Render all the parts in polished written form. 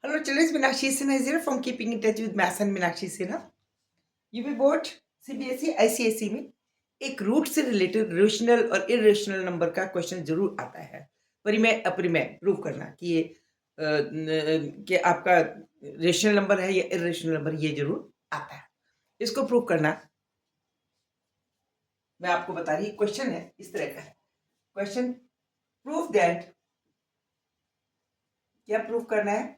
Hello, children. It's Meenakshi Sinha here from Keeping in Touch with Maths and Meenakshi Sinha. UP board CBSE ICSE में एक root से related rational और irrational number का question जरूर आता है। परिमेय अपरिमेय प्रूव करना कि ये कि आपका रेशनल नंबर है या इरेशनल नंबर, ये जरूर आता है। इसको प्रूव करना मैं आपको बता रही, क्वेश्चन है इस तरह का है। क्वेश्चन प्रूव दैट, क्या प्रूव करना है?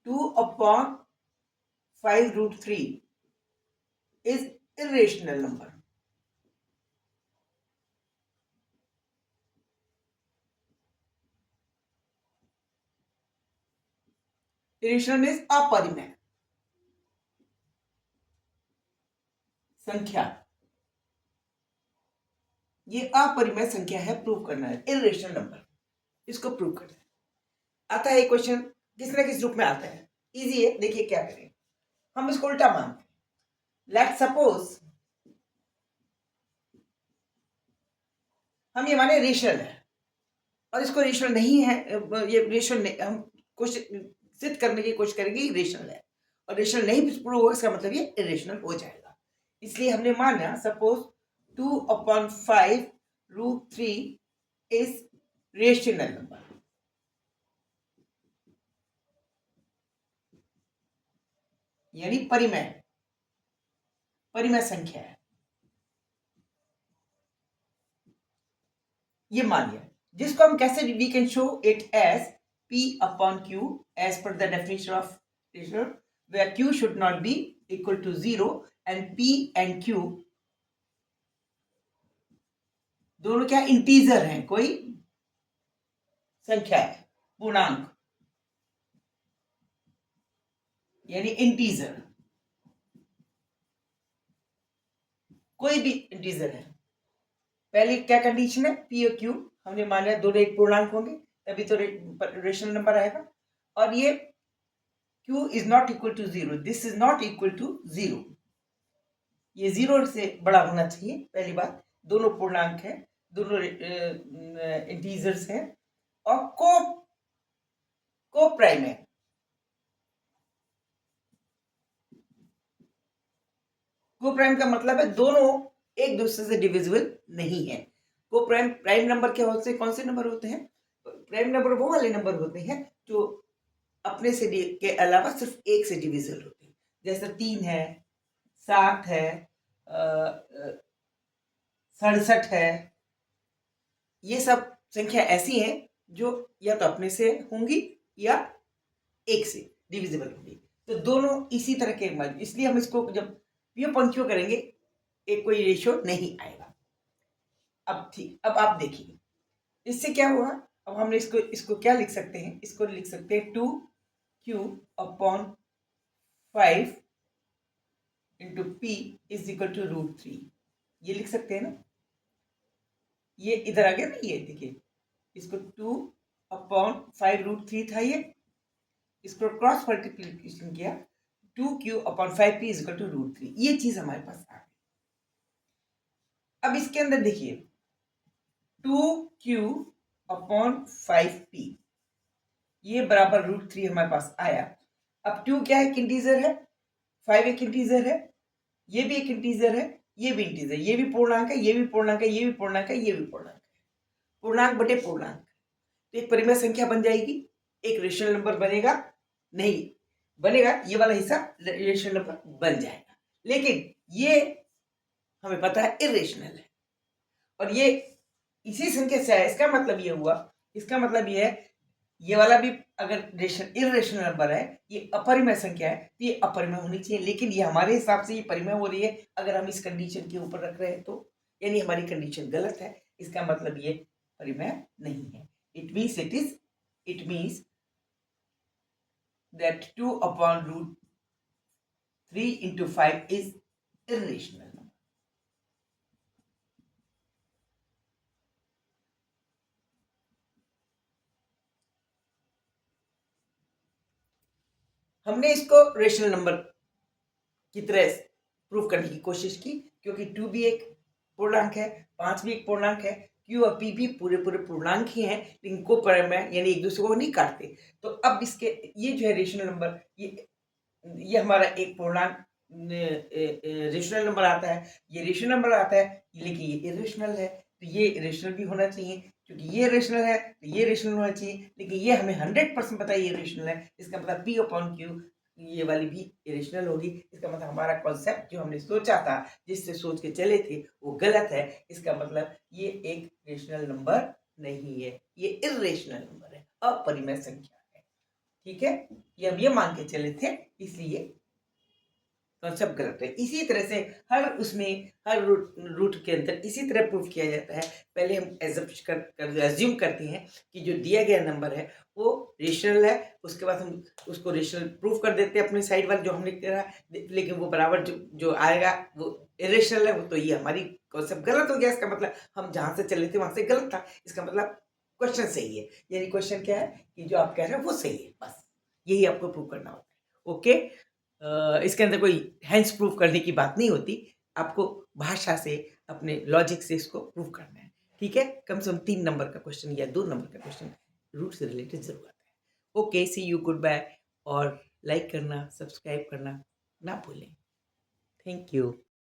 2/5√3 is irrational number. Irrational means अपरिमेय संख्या, ये अपरिमेय संख्या है, प्रूव करना है इरेशनल नंबर, इसको प्रूव करना है। आता है क्वेश्चन किस तरह किस रूप में आता है, इजी है। देखिए क्या करें, हम इसको उल्टा मानते हैं। लेट सपोज हम ये माने रेशनल है और इसको रेशनल नहीं है, ये रेशनल नहीं, हम कोशिश सिद्ध करने की कोशिश करेंगे रेशनल है और रेशनल नहीं प्रूव होगा, इसका मतलब ये इरेशनल हो जाएगा। इसलिए हमने माना सपोज 2/5√3 इज रेशनल नंबर, यानी परिमेय संख्या है, ये मान लिया। जिसको हम कैसे we can show it as P/Q as per the definition of ratio, where Q should not be equal to 0 and P and Q दोनों क्या इंटीजर हैं, कोई संख्या है, पूर्णांक यानी इंटीजर, कोई भी इंटीजर है। पहले क्या कंडीशन है, P और Q हमने माना दोनों एक पूर्णांक होंगे तभी तो रेशनल नंबर आएगा। और ये Q is not equal to 0, this is not equal to 0, ये 0 से बड़ा होना चाहिए। पहली बात, दोनों पूर्णांक है, दोनों इंटीजर्स हैं और को प्राइम है। को प्राइम का मतलब है दोनों एक दूसरे से डिविजिबल नहीं है। को प्राइम नंबर क्या होते हैं, कौन से नंबर होते हैं? प्राइम नंबर वो वाले नंबर होते हैं जो अपने से के अलावा सिर्फ एक से डिविजिबल होते हैं, जैसे 3 है, 7 है, 67 है। ये सब संख्या ऐसी हैं जो या तो अपने से होंगी या एक से डिविजिबल होंगी, तो दोनों इसी तरह के मान, इसलिए हम इसको जब पीओ पंक्तियों करेंगे एक कोई रेशियो नहीं आएगा। अब ठीक, अब आप देखिए इससे क्या हुआ। अब हमने इसको क्या लिख सकते हैं, इसको लिख सकते हैं 2Q/5 into P is equal to √3, ये लिख सकते हैं ना। ये इधर आ गया ना, ये देखिए, इसको 2/5√3 था, ये इसको क्रॉस मल्टीप्लिकेशन किया, 2Q/5P इज इक्वल टू √3, ये चीज हमारे पास आ गई। अब इसके अंदर देखिए 2Q/5P ये बराबर √3 हमारे पास आया। अब 2 क्या है, इंटीजर है, 5 एक इंटीजर है, ये भी एक इंटीजर है, ये भी इंटीजर, ये भी पूर्णांक है, ये भी पूर्णांक है, ये भी पूर्णांक है, ये भी पूर्णांक है, पूर्णांक बटे पूर्णांक, तो एक परिमेय संख्या बन जाएगी। एक रेशनल नंबर बनेगा नहीं बनेगा, ये वाला हिस्सा रेशनल नंबर बन जाएगा, लेकिन ये हमें पता है इरेशनल है और ये इसी संख्या से है। इसका मतलब ये हुआ, इसका मतलब ये है ये वाला भी अगर इरेशनल नंबर है, ये अपरिमेय संख्या है, तो ये अपरिमेय होनी चाहिए, लेकिन ये हमारे हिसाब से ये परिमेय हो रही है अगर हम इस कंडीशन के ऊपर रख रहे हैं तो, यानी हमारी कंडीशन गलत है, इसका मतलब ये परिमेय नहीं है। It means that 2/√3 into 5 is irrational number. हमने इसको रेशनल नंबर की तरह प्रूव करने की कोशिश की, क्योंकि 2 भी एक पूर्णांक है, 5 भी एक पूर्णांक है, Q और P भी पूरे पूरे पूर्णांक ही हैं, लेकिन को पर में यानी एक दूसरे को नहीं काटते। तो अब इसके ये जो है रेशनल नंबर, ये हमारा एक पूर्णांक रेशनल नंबर आता है, ये रेशनल नंबर आता है, लेकिन ये इरेशनल है, तो ये इरेशनल भी होना चाहिए। क्योंकि ये रेशनल है तो ये रेशनल होना चाहिए, लेकिन ये हमें 100% पता है ये रेशनल है। इसका मतलब P अपॉन Q ये वाली भी इरेशनल होगी। इसका मतलब हमारा कॉन्सेप्ट जो हमने सोचा था, जिससे सोच के चले थे, वो गलत है। इसका मतलब ये एक रेशनल नंबर नहीं है, ये इरेशनल नंबर है, अपरिमेय संख्या है। ठीक है, ये हम ये मान के चले थे, इसलिए कॉन्सेप्ट गलत है। इसी तरह से हर रूट के अंदर इसी तरह प्रूफ किया जाता है। पहले हम एज्यूम करते हैं कि जो दिया गया नंबर है वो रेशनल है, उसके बाद हम उसको रेशनल प्रूफ कर देते हैं अपने साइड वाले जो हमने करा, लेकिन वो बराबर जो आएगा वो इरेशनल है, वो तो ये हमारी कॉन्सेप्ट गलत हो गया। इसका मतलब हम जहाँ से चले थे वहां से गलत था। इसका मतलब क्वेश्चन सही है, यानी क्वेश्चन क्या है कि जो आप कह रहे हैं वो सही है, बस यही आपको प्रूव करना होता है। ओके, इसके अंदर कोई हैंस प्रूफ करने की बात नहीं होती, आपको भाषा से अपने लॉजिक से इसको प्रूव करना है। ठीक है, कम से कम 3 नंबर का क्वेश्चन या 2 नंबर का क्वेश्चन रूट से रिलेटेड जरूर आता है। Okay, see you, goodbye, और लाइक करना, सब्सक्राइब करना ना भूलें। Thank you.